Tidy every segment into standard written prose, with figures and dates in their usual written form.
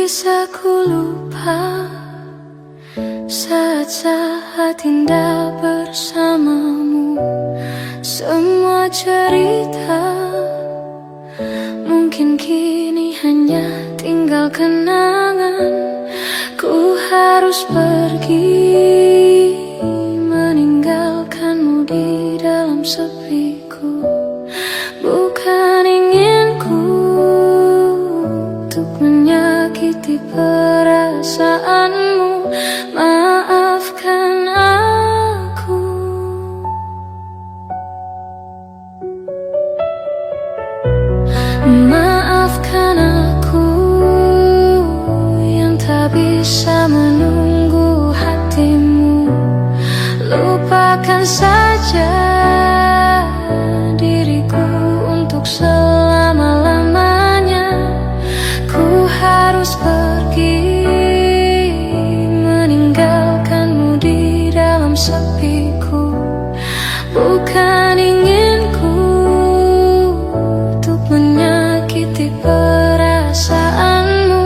bisa ku lupa saat-saat indah bersamamu. Semua cerita mungkin kini hanya tinggal kenangan. Ku harus pergi meninggalkanmu di dalam sepiku. Bukan inginku untuk menyakiti perasaanmu. Maafkan aku. Maafkan aku yang tak bisa menunggu hatimu. Lupakan saja diriku untuk selama-lamanya. Ku harus pergi meninggalkanmu di dalam sepiku. Bukan inginku untuk menyakiti perasaanmu.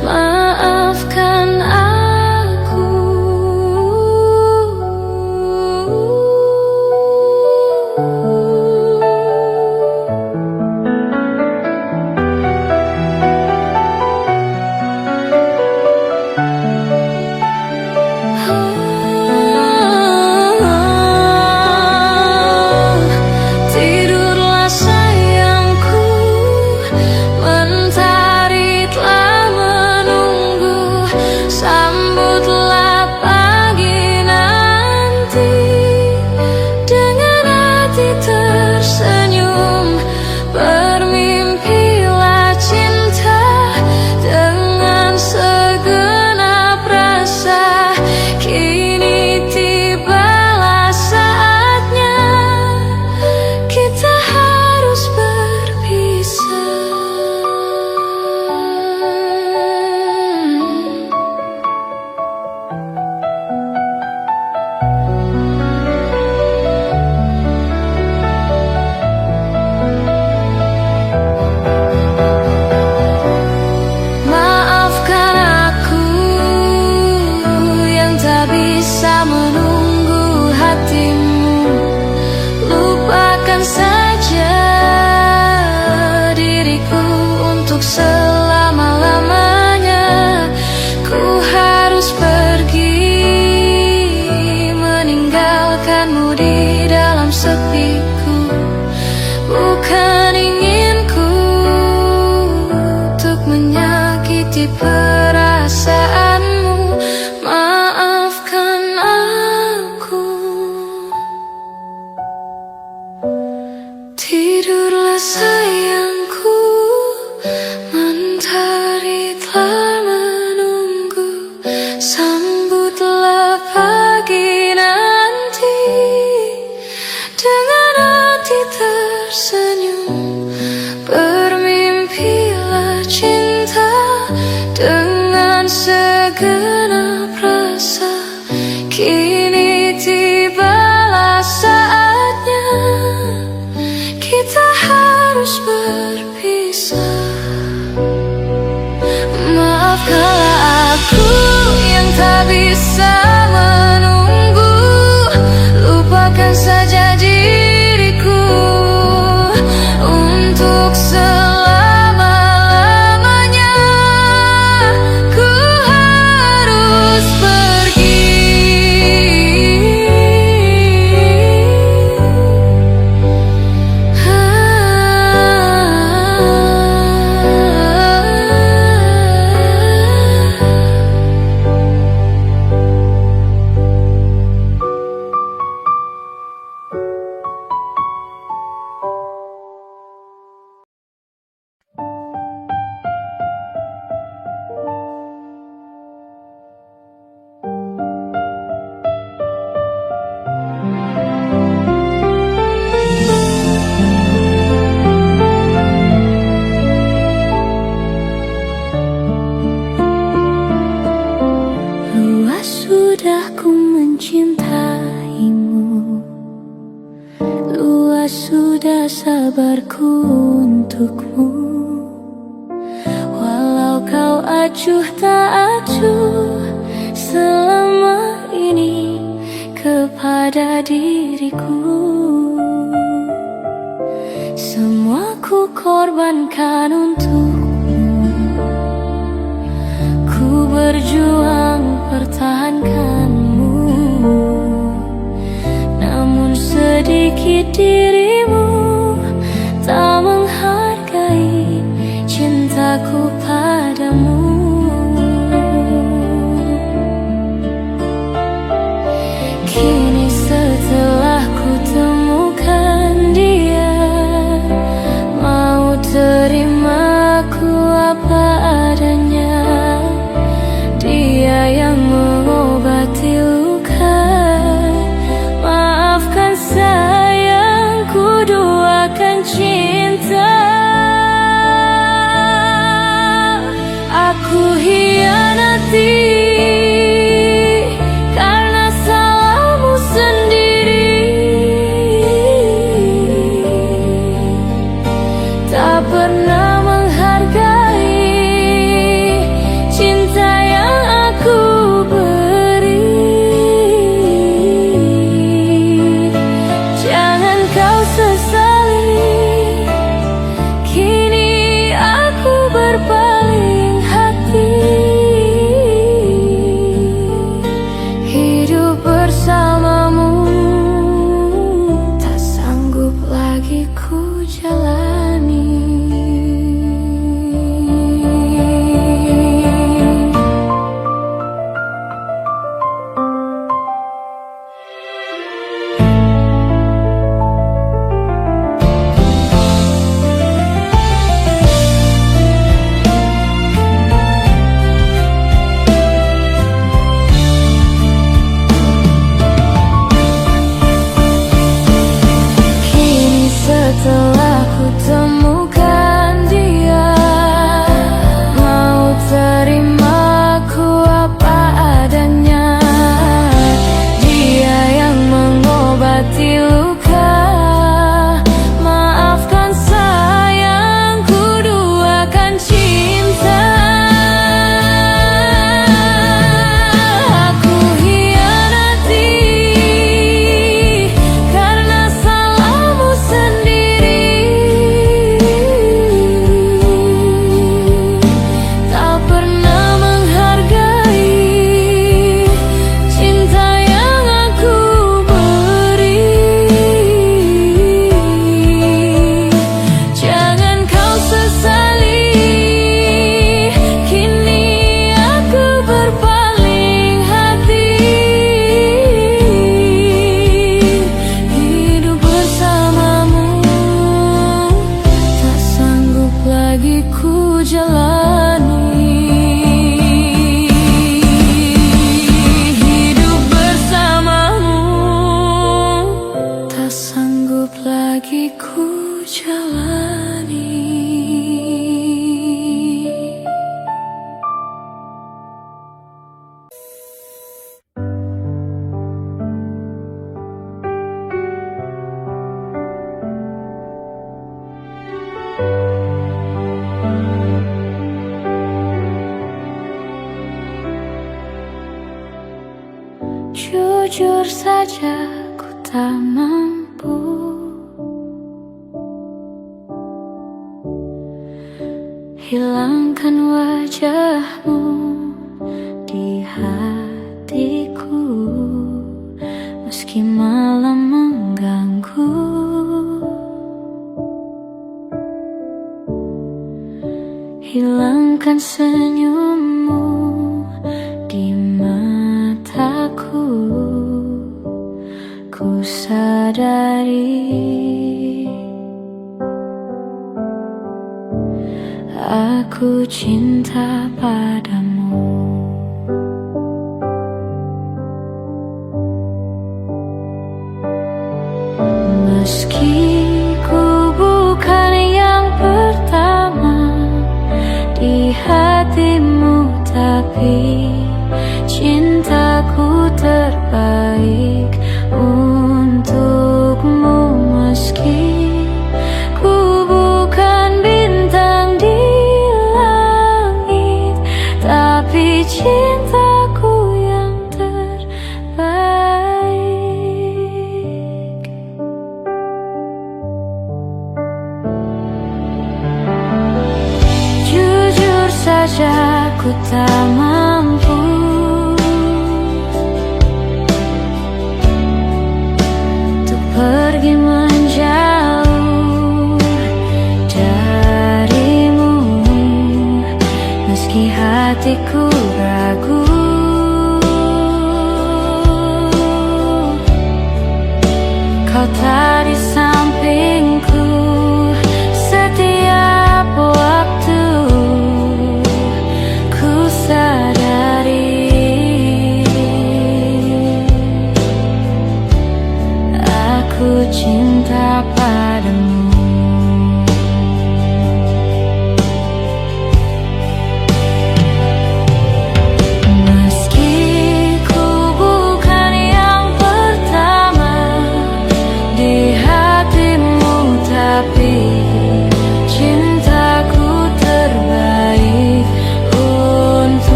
Maafkan aku. Tidurlah sayangku, mentari telah menunggu. Sambutlah pagi nanti dengan hati tersenyum. Bermimpilah cinta dengan segenap rasa. Kini tibalah saatnya kita harus berpisah. Maafkan aku yang tak bisa menunggu hatimu. Lupakan saja diriku untuk selama-lamanya. Ku harus pergi meninggalkanmu di dalam sepiku. Bukan inginku untuk menyakiti perasaanmu. Maafkan aku. Tidurlah sayangku, mentari telah menunggu. Sambutlah pagi nanti dengan hati tersenyum. Bermimpilah cinta dengan segenap rasa. Kini tibalah saatnya kita harus berpisah. Maafkanlah aku yang tak bisa menunggu. Lupakan saja diriku untuk selama-lamanya. Ku harus pergi. sudah sabarku untukmu. Walau kau acuh tak acuh selama ini kepada diriku. Semua ku korbankan untukmu, ku berjuang pertahankanmu. Namun sedikit dirimu tak menghargai cintaku padamu. Kini setelah ku temukan dia, mau terima aku apa adanya. Dia yang mengobati luka, maafkan sayang, ku duakan cinta. Aku hianati karena salahmu sendiri, tak pernah menghargai cinta yang aku beri. Jangan kau sesali, kini aku berpaling hati. Hidup bersamamu tak sanggup lagi ku jalani. Kini setelah ku temukan dia, mau terima aku apa adanya. Dia yang mengobati luka, maafkan sayang, ku duakan cinta. Aku hianati karena salahmu sendiri, tak pernah menghargai cinta yang aku beri. Jangan kau sesali, kini aku berpaling hati. Hidup bersamamu tak sanggup lagi ku jalani. Hidup bersamamu tak sanggup lagi ku jalani. Jujur saja ku tak mampu hilangkan wajahmu di hatiku, meski malam mengganggu. Hilangkan senyummu di mataku, ku sadari aku cinta padamu. Meski ku bukan yang pertama di hatimu, tapi cintaku terbaik untukmu. Meski ku bukan bintang di langit, saja ku tak mampu untuk pergi menjauh darimu, meski hatiku ragu. Kau tak di sampingku setiap waktu. Ku sadari aku cinta padamu.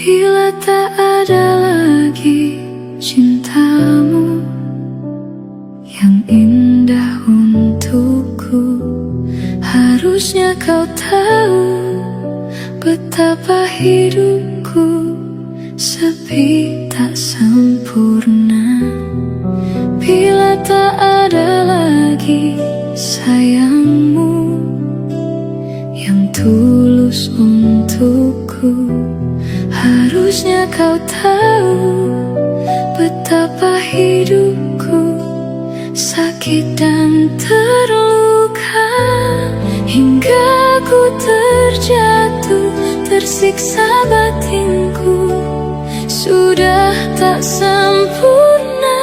Bila tak ada lagi cintamu yang indah untukku, harusnya kau tahu betapa hidupku sepi tak sempurna. Bila tak ada lagi sayangmu yang tulus untukku, harusnya kau tahu betapa hidupku sakit dan terluka. Hingga ku terjatuh, tersiksa batinku, sudah tak sempurna.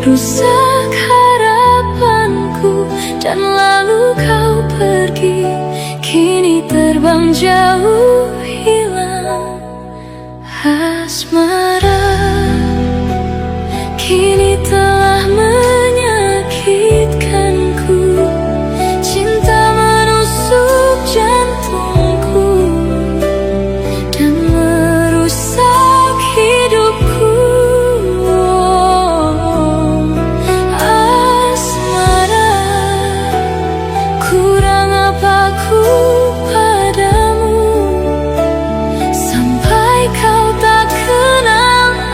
Rusak harapanku dan lalu kau pergi, kini terbang jauh hilang asmara. Kini telah menyakitkanku, cinta menusuk jantungku dan merusak hidupku. Asmara, kurang apa ku padamu sampai kau tak kenal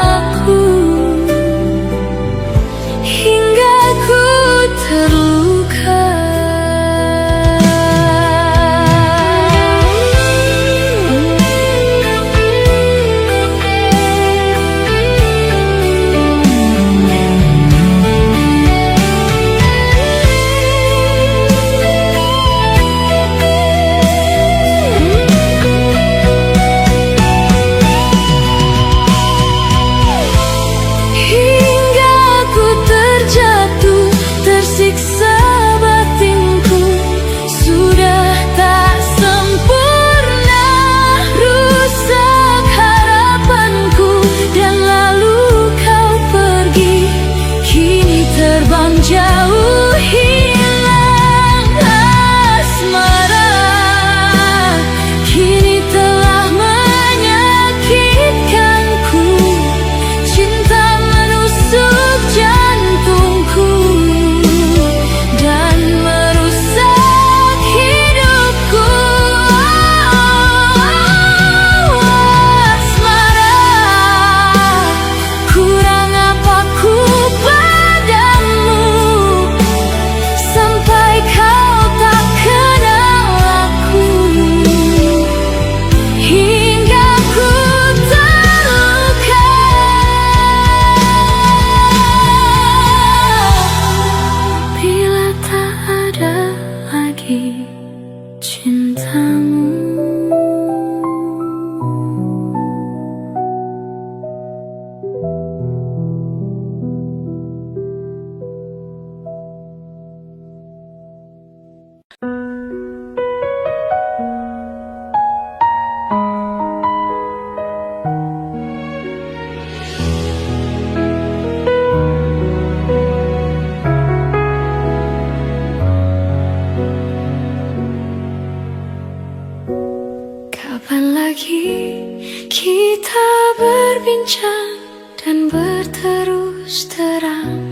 berbincang dan berterus terang.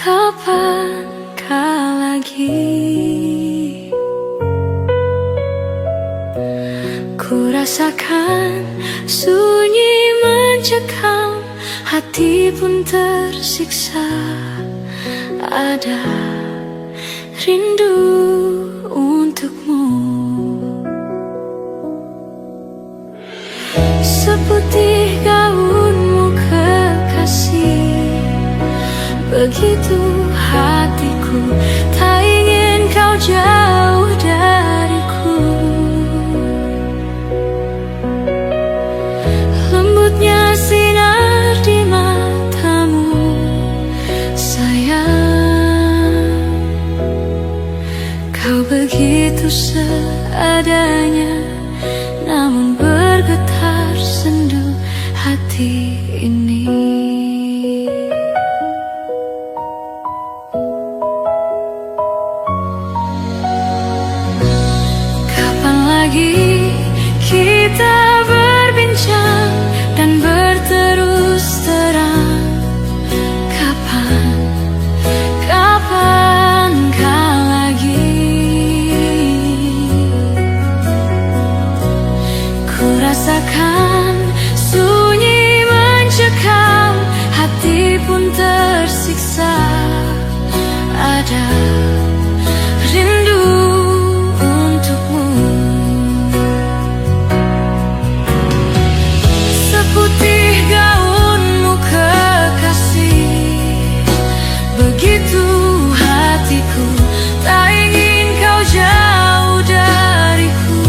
Kapankah lagi ku rasakan sunyi mencekam, hati pun tersiksa. Ada rindu untukmu, seputih gaunmu kekasih. Begitu hatiku, tak ingin kau jauh dariku. Lembutnya sinar di matamu, sayang. Kau begitu seadanya, namun bergetar sendu hati ini. Kapan lagi kita berbincang dan berterus terang? Kapankah lagi ku rasakan sunyi mencekam, hati pun tersiksa. Ada rindu untukmu, seputih gaunmu kekasih. Begitu hatiku, tak ingin kau jauh dariku.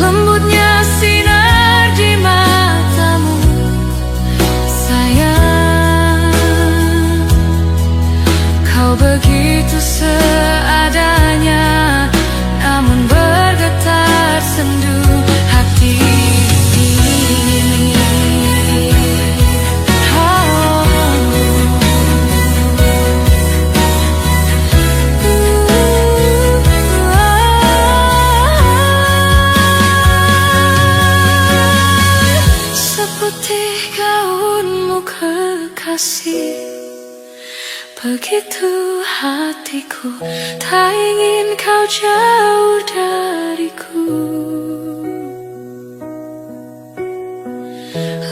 Lembutnya sinar di matamu, sayang. Kau begitu seadanya, namun bergetar sendu hati ini. Seputih gaunmu kekasih. Begitu hatiku, tak ingin kau jauh dariku.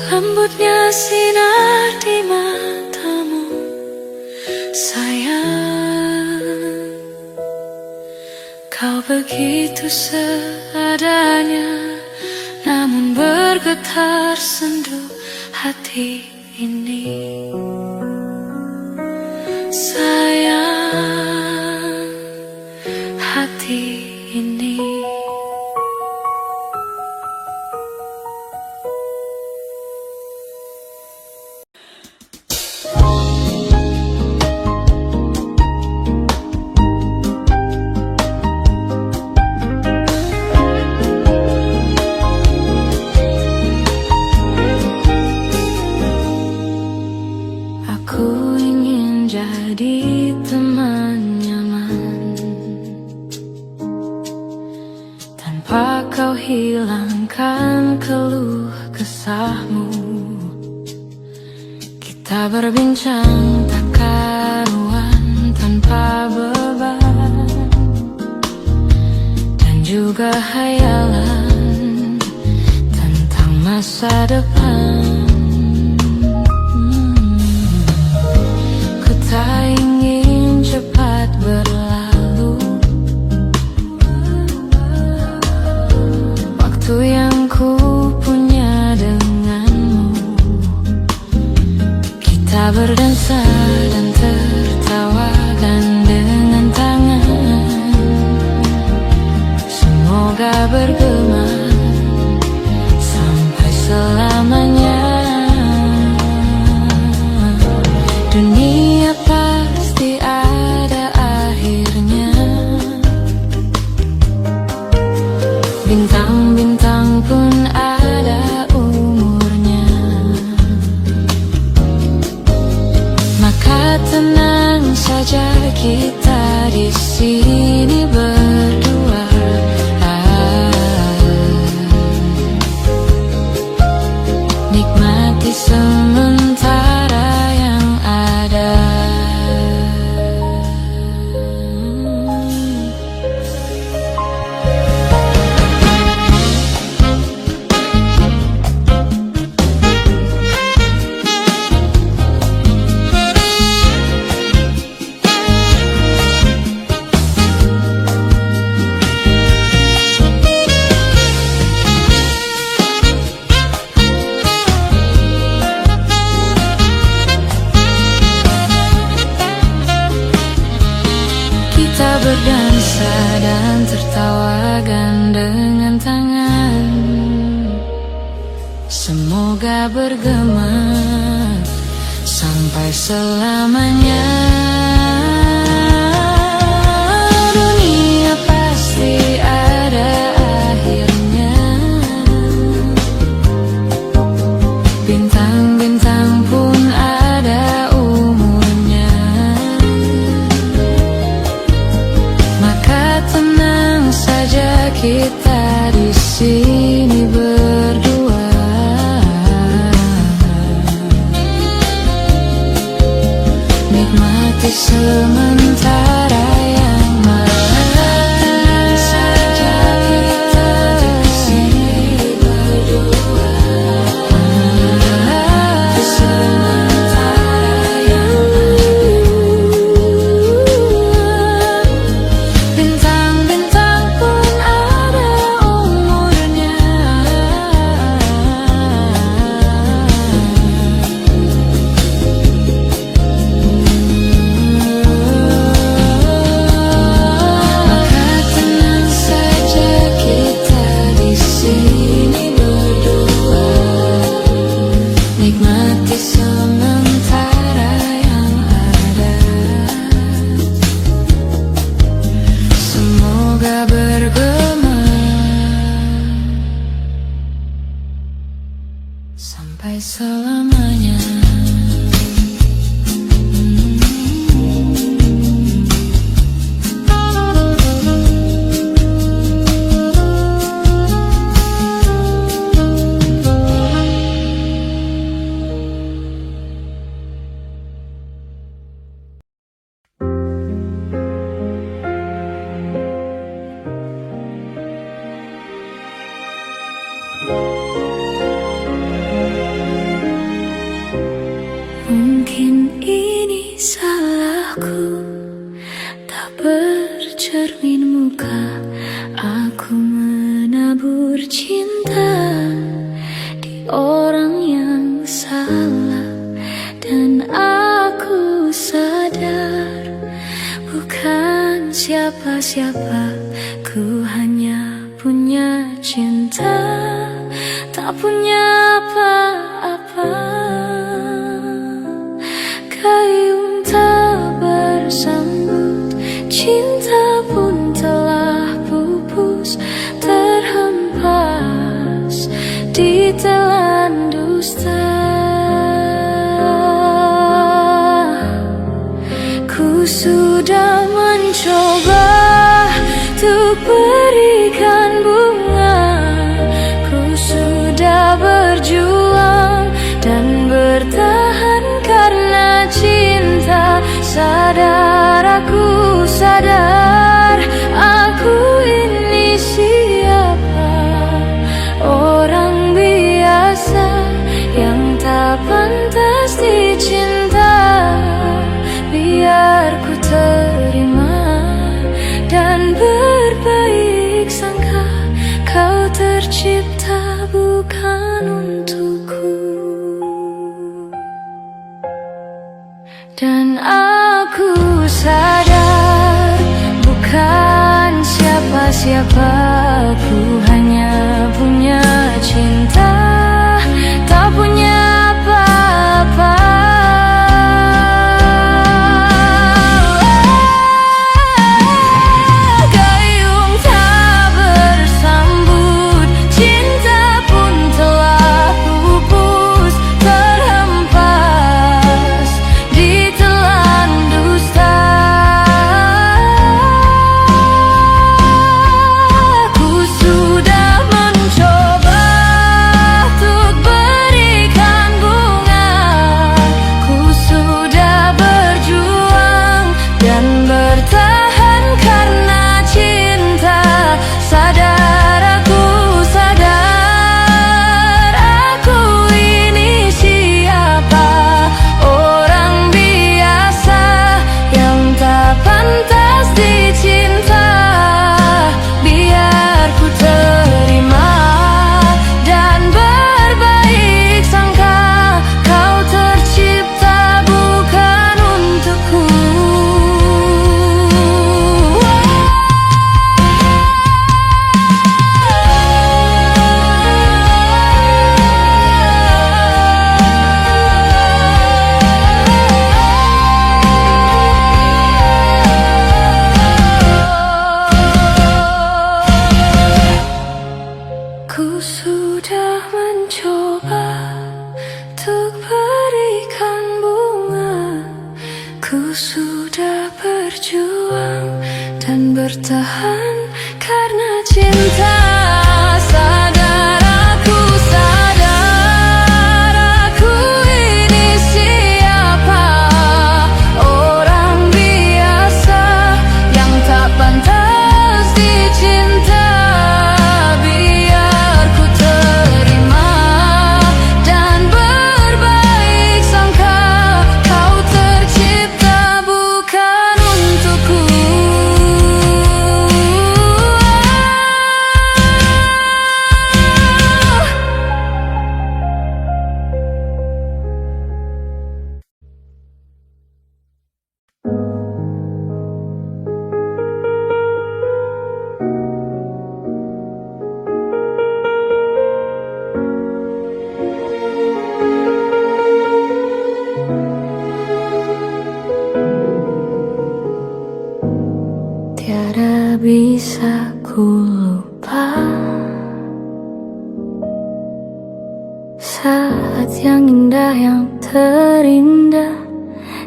Lembutnya sinar di matamu, sayang. Kau begitu seadanya, namun bergetar sendu hati ini. Sayang, hati ini. Aku ingin jadi teman nyaman, tanpa kau hilangkan keluh kesahmu. Kita berbincang tak karuan tanpa beban, dan juga hayalan tentang masa depan. Tak ingin cepat berlalu, waktu yang ku punya denganmu. Kita berdansa dan tertawakan dengan tangan. Semoga bergema sampai selamanya. Dunia pasti ada akhirnya, bintang-bintang pun ada umurnya. Maka tenang saja kita di sini berdua. tertawakan dengan tangan. Semoga bergema sampai selamanya. Dunia pasti ada akhirnya. Bintang-bintang pun ada umurnya. Maka tenang saja kita di sini berdua. Nikmati sementara yang tenang saja kita di sini berdua. Nikmati sementara yang bintang-bintang pun ada umurnya. Maka tenang saja kita di sini berdua. Nikmati sementara yang ada. Semoga bergema sampai selamanya. Mungkin ini salahku, tak bercermin muka. Aku menabur cinta di orang yang salah. Dan aku sadar bukan siapa-siapa. Ku hanya punya cinta, tak punya apa-apa. Gayung tak bersambut, cinta pun telah pupus, terhempas di telan dusta. Ku sudah mencoba untuk berikan bunga. Ku sudah berjuang dan bertahan karena cinta. Sadar, aku sadar, aku ini siapa? Orang biasa yang tak pantas dicinta. Biar ku terima dan berbaik sangka. Kau tercipta bukan untukku. Dan aku sadar bukan siapa-siapa. Ku hanya punya cinta, tak punya apa-apa. Gayung tak bersambut, cinta pun telah pupus, terhempas di telan dusta. Ku sudah mencoba untuk berikan bunga. Ku sudah berjuang dan bertahan karena cinta. Sadar aku ini siapa? Orang biasa yang tak pantas dicinta. Biar ku terima dan berbaik sangka. Kau tercipta bukan untukku. Tiada bisa ku lupa saat yang indah, yang terindah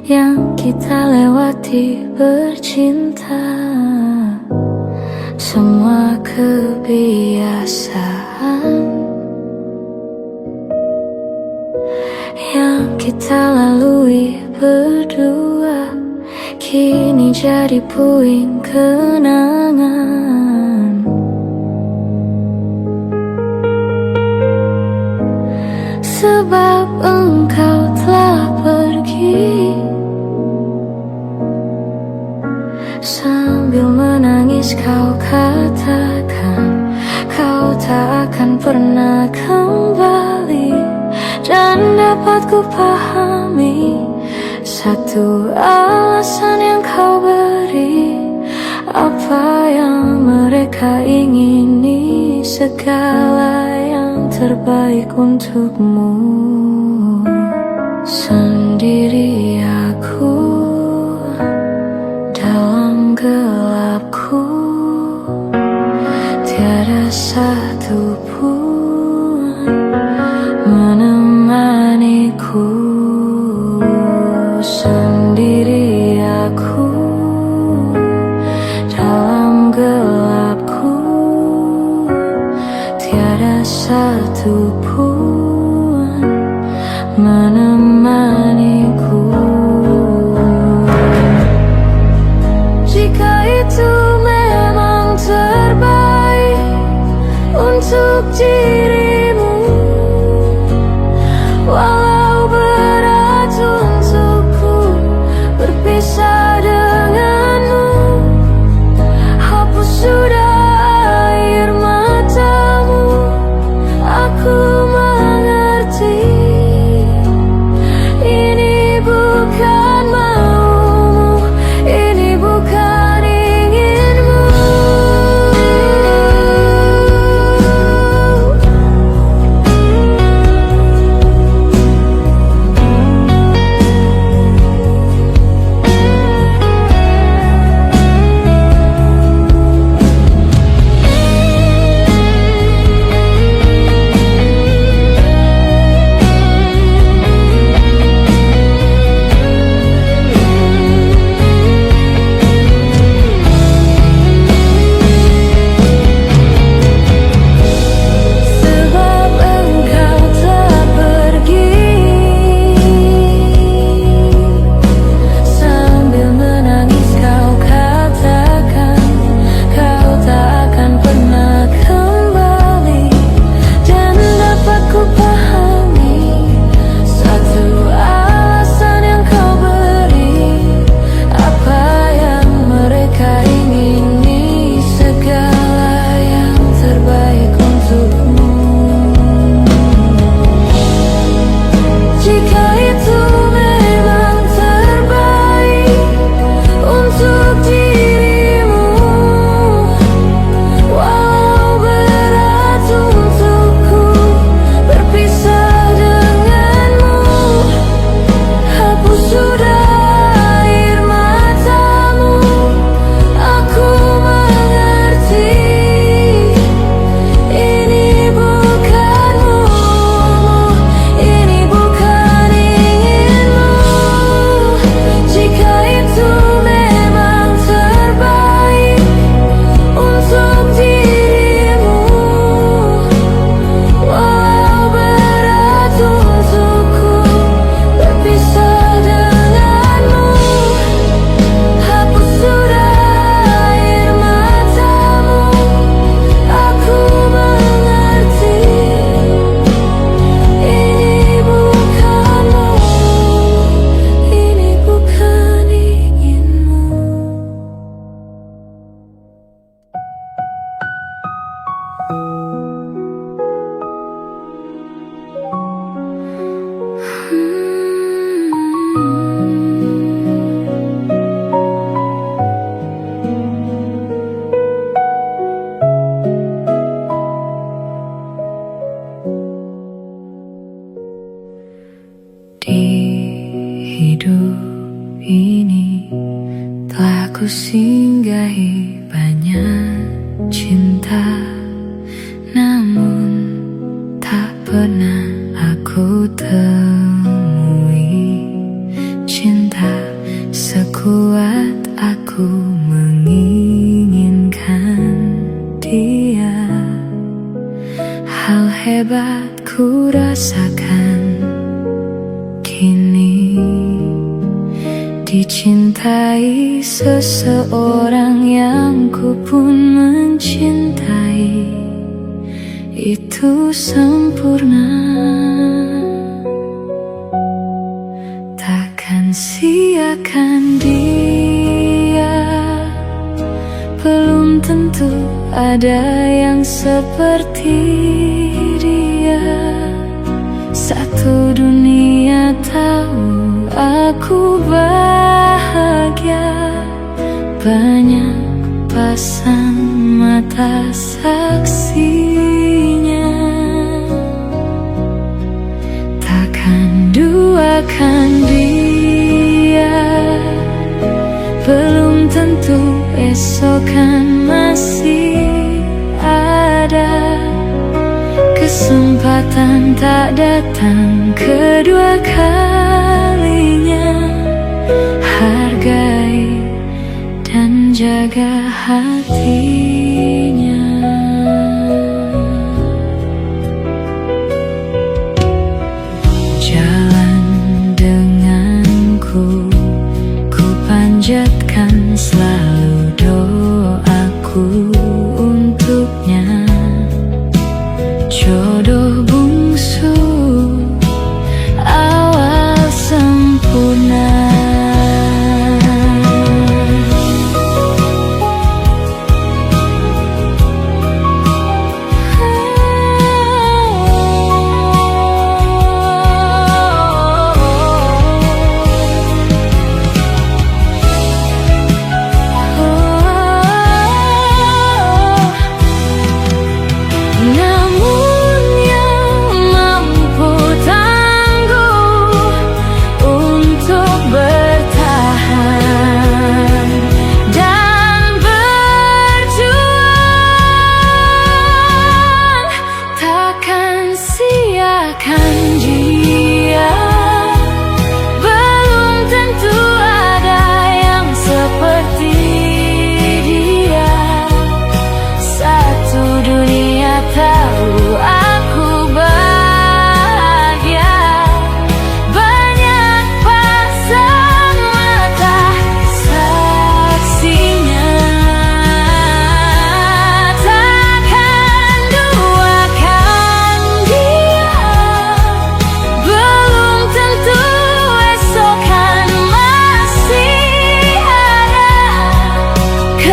yang kita lewati bercinta. Semua kebiasaan yang kita lalui berdua kini jadi puing kenangan. Sebab engkau telah pergi, sambil menangis kau katakan kau tak akan pernah kembali. Dan dapat ku pahami satu alasan yang kau beri, apa yang mereka ingini, segala yang terbaik untukmu. Sendiri aku dalam gelapku, tiada satu pun menemaniku. Sendiri aku dalam gelapku, tiada satu pun menemaniku. Jika itu memang terbaik untuk dirimu, walau berat untukku berpisah denganmu, hapus sudah air matamu. Aku mengerti ini bukan maumu, ini bukan inginmu. Di hidup ini telah ku singgahi banyak cinta, namun tak pernah aku temui cinta sekuat aku menginginkan dia. Hal hebat ku rasakan kini, dicintai seseorang yang ku pun mencintai. Itu sempurna, takkan siakan dia. Belum tentu ada yang seperti dia. Satu dunia tahu aku bahagia. Banyak pasang mata saksinya. Takkan duakan dia. Belum tentu esok kan masih ada. Kesempatan tak datang kedua kalinya. Hargai dan jaga hatinya. Jalan denganku, ku panjatkan selalu doaku untuknya. Jodoh bungsu awal sempurna.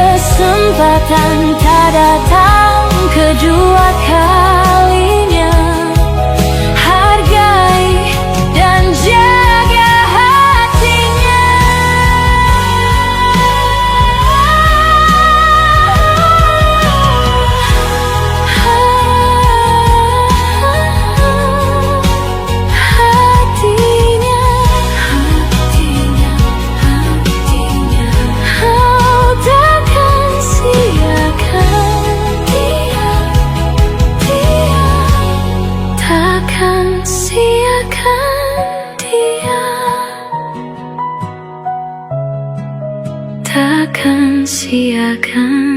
Kesempatan tak datang kedua kalinya. Hargai dan jaga hatinya. Hatinya, hatinya, hatinya. Oh, takkan siakan dia, dia. Takkan siakan dia. Takkan siakan